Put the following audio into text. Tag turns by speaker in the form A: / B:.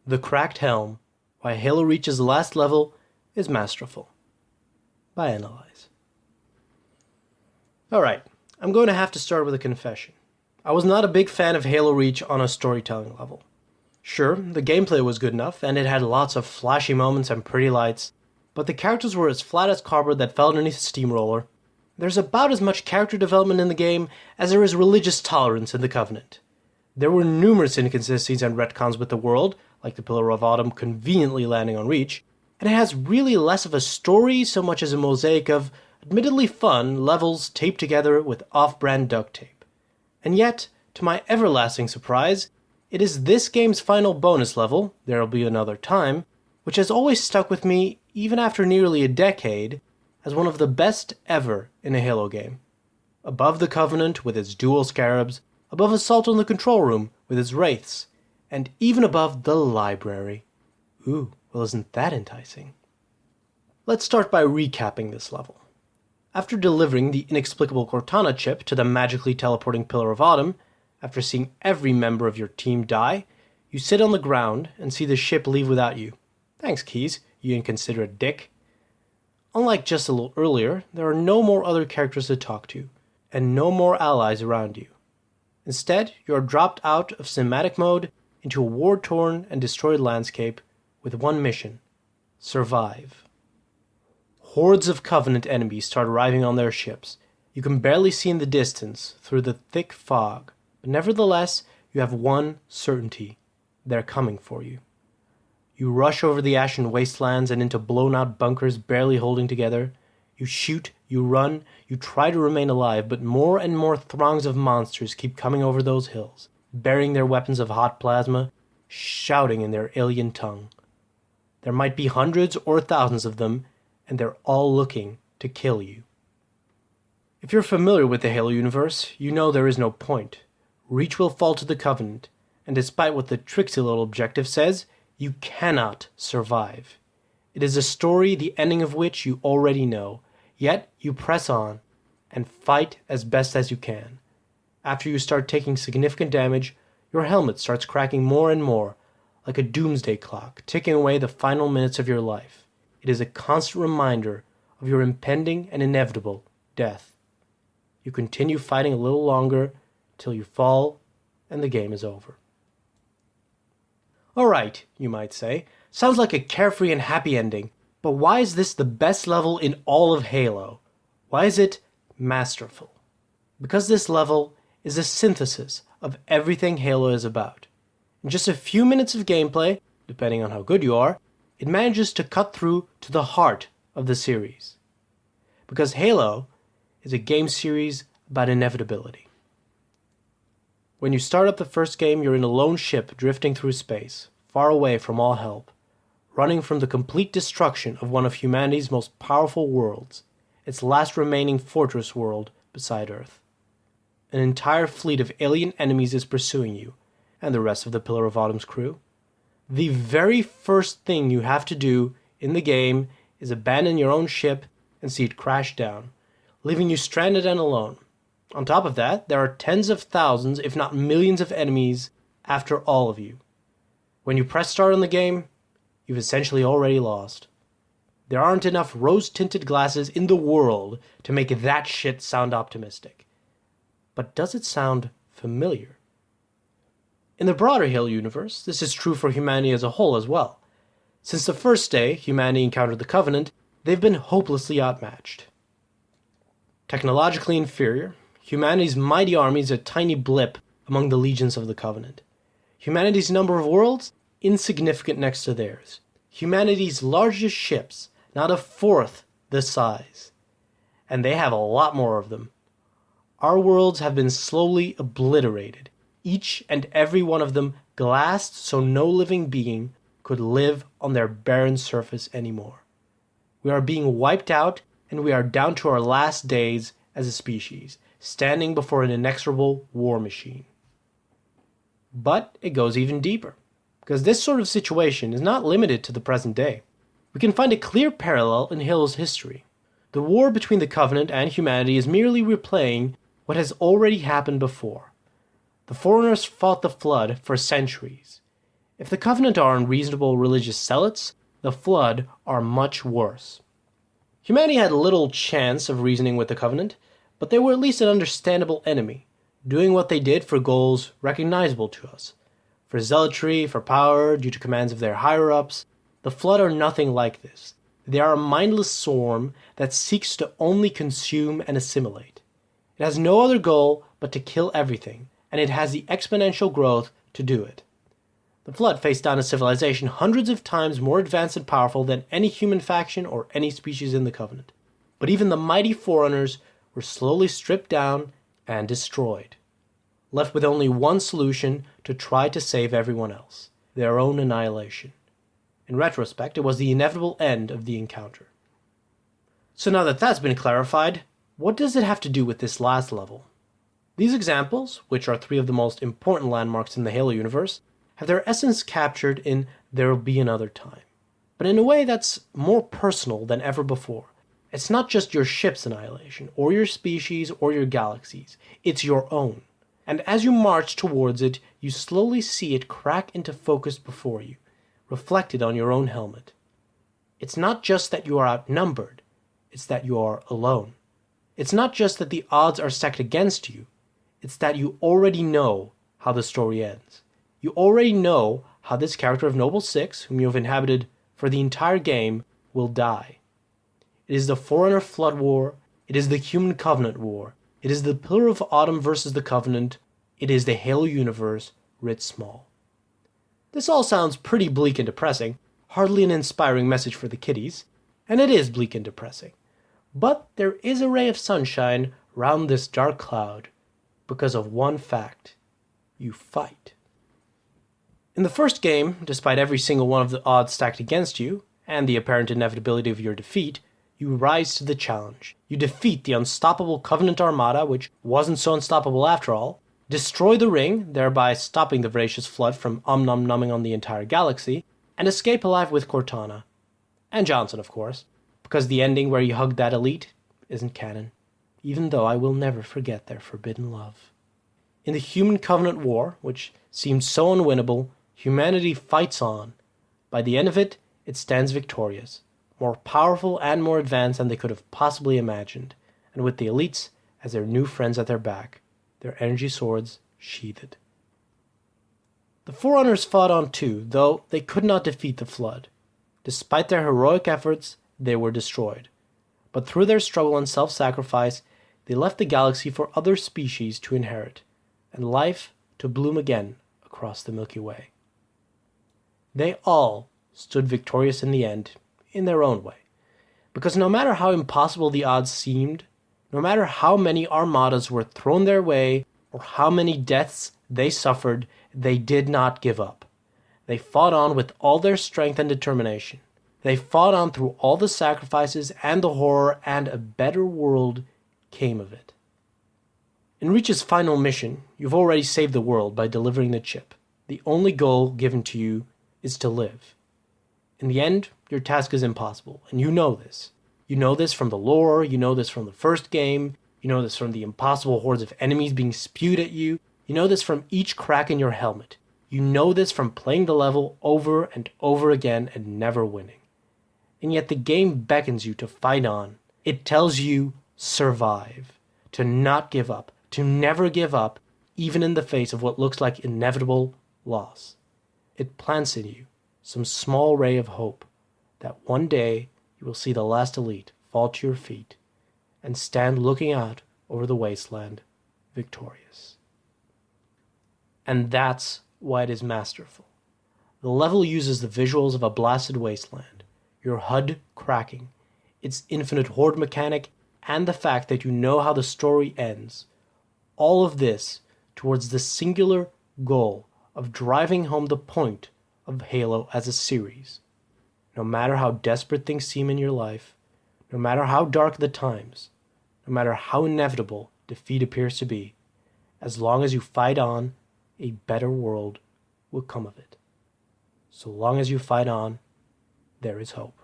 A: The Cracked Helm, Why Halo Reach's Last Level is Masterful, by Analyze. Alright, I'm going to have to start with a confession. I was not a big fan of Halo Reach on a storytelling level. Sure, the gameplay was good enough, and it had lots of flashy moments and pretty lights, but the characters were as flat as cardboard that fell underneath a steamroller. There's about as much character development in the game as there is religious tolerance in the Covenant. There were numerous inconsistencies and retcons with the world, like the Pillar of Autumn conveniently landing on Reach, and it has really less of a story so much as a mosaic of, admittedly fun, levels taped together with off-brand duct tape. And yet, to my everlasting surprise, it is this game's final bonus level, There'll Be Another Time, which has always stuck with me, even after nearly a decade, as one of the best ever in a Halo game. Above the Covenant with its dual scarabs, above Assault on the Control Room with its wraiths, and even above the library. Ooh, well, isn't that enticing? Let's start by recapping this level. After delivering the inexplicable Cortana chip to the magically teleporting Pillar of Autumn, after seeing every member of your team die, you sit on the ground and see the ship leave without you. Thanks, Keys, you inconsiderate dick. Unlike just a little earlier, there are no more other characters to talk to, and no more allies around you. Instead, you are dropped out of cinematic mode into a war-torn and destroyed landscape with one mission: survive. Hordes of Covenant enemies start arriving on their ships. You can barely see in the distance through the thick fog, but nevertheless, you have one certainty: they're coming for you. You rush over the ashen wastelands and into blown-out bunkers barely holding together. You shoot, you run, you try to remain alive, but more and more throngs of monsters keep coming over those hills, bearing their weapons of hot plasma, shouting in their alien tongue. There might be hundreds or thousands of them, and they're all looking to kill you. If you're familiar with the Halo universe, you know there is no point. Reach will fall to the Covenant, and despite what the tricksy little objective says, you cannot survive. It is a story the ending of which you already know, yet you press on and fight as best as you can. After you start taking significant damage, your helmet starts cracking more and more, like a doomsday clock ticking away the final minutes of your life. It is a constant reminder of your impending and inevitable death. You continue fighting a little longer till you fall and the game is over. Alright, you might say, sounds like a carefree and happy ending, but why is this the best level in all of Halo? Why is it masterful? Because this level is a synthesis of everything Halo is about. In just a few minutes of gameplay, depending on how good you are, it manages to cut through to the heart of the series. Because Halo is a game series about inevitability. When you start up the first game, you're in a lone ship drifting through space, far away from all help, running from the complete destruction of one of humanity's most powerful worlds, its last remaining fortress world beside Earth. An entire fleet of alien enemies is pursuing you, and the rest of the Pillar of Autumn's crew. The very first thing you have to do in the game is abandon your own ship and see it crash down, leaving you stranded and alone. On top of that, there are tens of thousands, if not millions of enemies after all of you. When you press start on the game, you've essentially already lost. There aren't enough rose-tinted glasses in the world to make that shit sound optimistic. But does it sound familiar? In the broader Halo universe, this is true for humanity as a whole as well. Since the first day humanity encountered the Covenant, they've been hopelessly outmatched. Technologically inferior, humanity's mighty army is a tiny blip among the legions of the Covenant. Humanity's number of worlds, insignificant next to theirs. Humanity's largest ships, not a fourth the size. And they have a lot more of them. Our worlds have been slowly obliterated, each and every one of them glassed so no living being could live on their barren surface anymore. We are being wiped out, and we are down to our last days as a species, standing before an inexorable war machine. But it goes even deeper, because this sort of situation is not limited to the present day. We can find a clear parallel in Halo's history. The war between the Covenant and humanity is merely replaying what has already happened before. The Foreigners fought the Flood for centuries. If the Covenant are unreasonable religious zealots, the Flood are much worse. Humanity had little chance of reasoning with the Covenant, but they were at least an understandable enemy, doing what they did for goals recognizable to us. For zealotry, for power, due to commands of their higher-ups, the Flood are nothing like this. They are a mindless swarm that seeks to only consume and assimilate. It has no other goal but to kill everything, and it has the exponential growth to do it. The Flood faced down a civilization hundreds of times more advanced and powerful than any human faction or any species in the Covenant. But even the mighty Forerunners were slowly stripped down and destroyed, left with only one solution to try to save everyone else: their own annihilation. In retrospect, it was the inevitable end of the encounter. So now that that's been clarified, what does it have to do with this last level? These examples, which are 3 of the most important landmarks in the Halo universe, have their essence captured in "There'll Be Another Time," but in a way that's more personal than ever before. It's not just your ship's annihilation, or your species, or your galaxies. It's your own. And as you march towards it, you slowly see it crack into focus before you, reflected on your own helmet. It's not just that you are outnumbered, it's that you are alone. It's not just that the odds are stacked against you, it's that you already know how the story ends. You already know how this character of Noble 6, whom you have inhabited for the entire game, will die. It is the Forerunner Flood War, it is the Human Covenant War, it is the Pillar of Autumn versus the Covenant, it is the Halo universe writ small. This all sounds pretty bleak and depressing, hardly an inspiring message for the kiddies, and it is bleak and depressing. But there is a ray of sunshine round this dark cloud, because of one fact: you fight. In the first game, despite every single one of the odds stacked against you, and the apparent inevitability of your defeat, you rise to the challenge. You defeat the unstoppable Covenant Armada, which wasn't so unstoppable after all, destroy the ring, thereby stopping the voracious Flood from om-nom-numbing on the entire galaxy, and escape alive with Cortana. And Johnson, of course, because the ending where you hug that elite isn't canon, even though I will never forget their forbidden love. In the Human Covenant War, which seemed so unwinnable, humanity fights on. By the end of it, it stands victorious, more powerful and more advanced than they could have possibly imagined, and with the elites as their new friends at their back, their energy swords sheathed. The Forerunners fought on too, though they could not defeat the Flood. Despite their heroic efforts, they were destroyed. But through their struggle and self-sacrifice, they left the galaxy for other species to inherit, and life to bloom again across the Milky Way. They all stood victorious in the end, in their own way. Because no matter how impossible the odds seemed, no matter how many armadas were thrown their way, or how many deaths they suffered, they did not give up. They fought on with all their strength and determination. They fought on through all the sacrifices and the horror, and a better world came of it. In Reach's final mission, you've already saved the world by delivering the chip. The only goal given to you is to live. In the end, your task is impossible, and you know this. You know this from the lore, you know this from the first game, you know this from the impossible hordes of enemies being spewed at you, you know this from each crack in your helmet. You know this from playing the level over and over again and never winning. And yet the game beckons you to fight on. It tells you survive, to not give up, to never give up, even in the face of what looks like inevitable loss. It plants in you some small ray of hope that one day you will see the last elite fall to your feet and stand looking out over the wasteland victorious. And that's why it is masterful. The level uses the visuals of a blasted wasteland, your HUD cracking, its infinite horde mechanic, and the fact that you know how the story ends. All of this towards the singular goal of driving home the point of Halo as a series. No matter how desperate things seem in your life, no matter how dark the times, no matter how inevitable defeat appears to be, as long as you fight on, a better world will come of it. So long as you fight on, there is hope.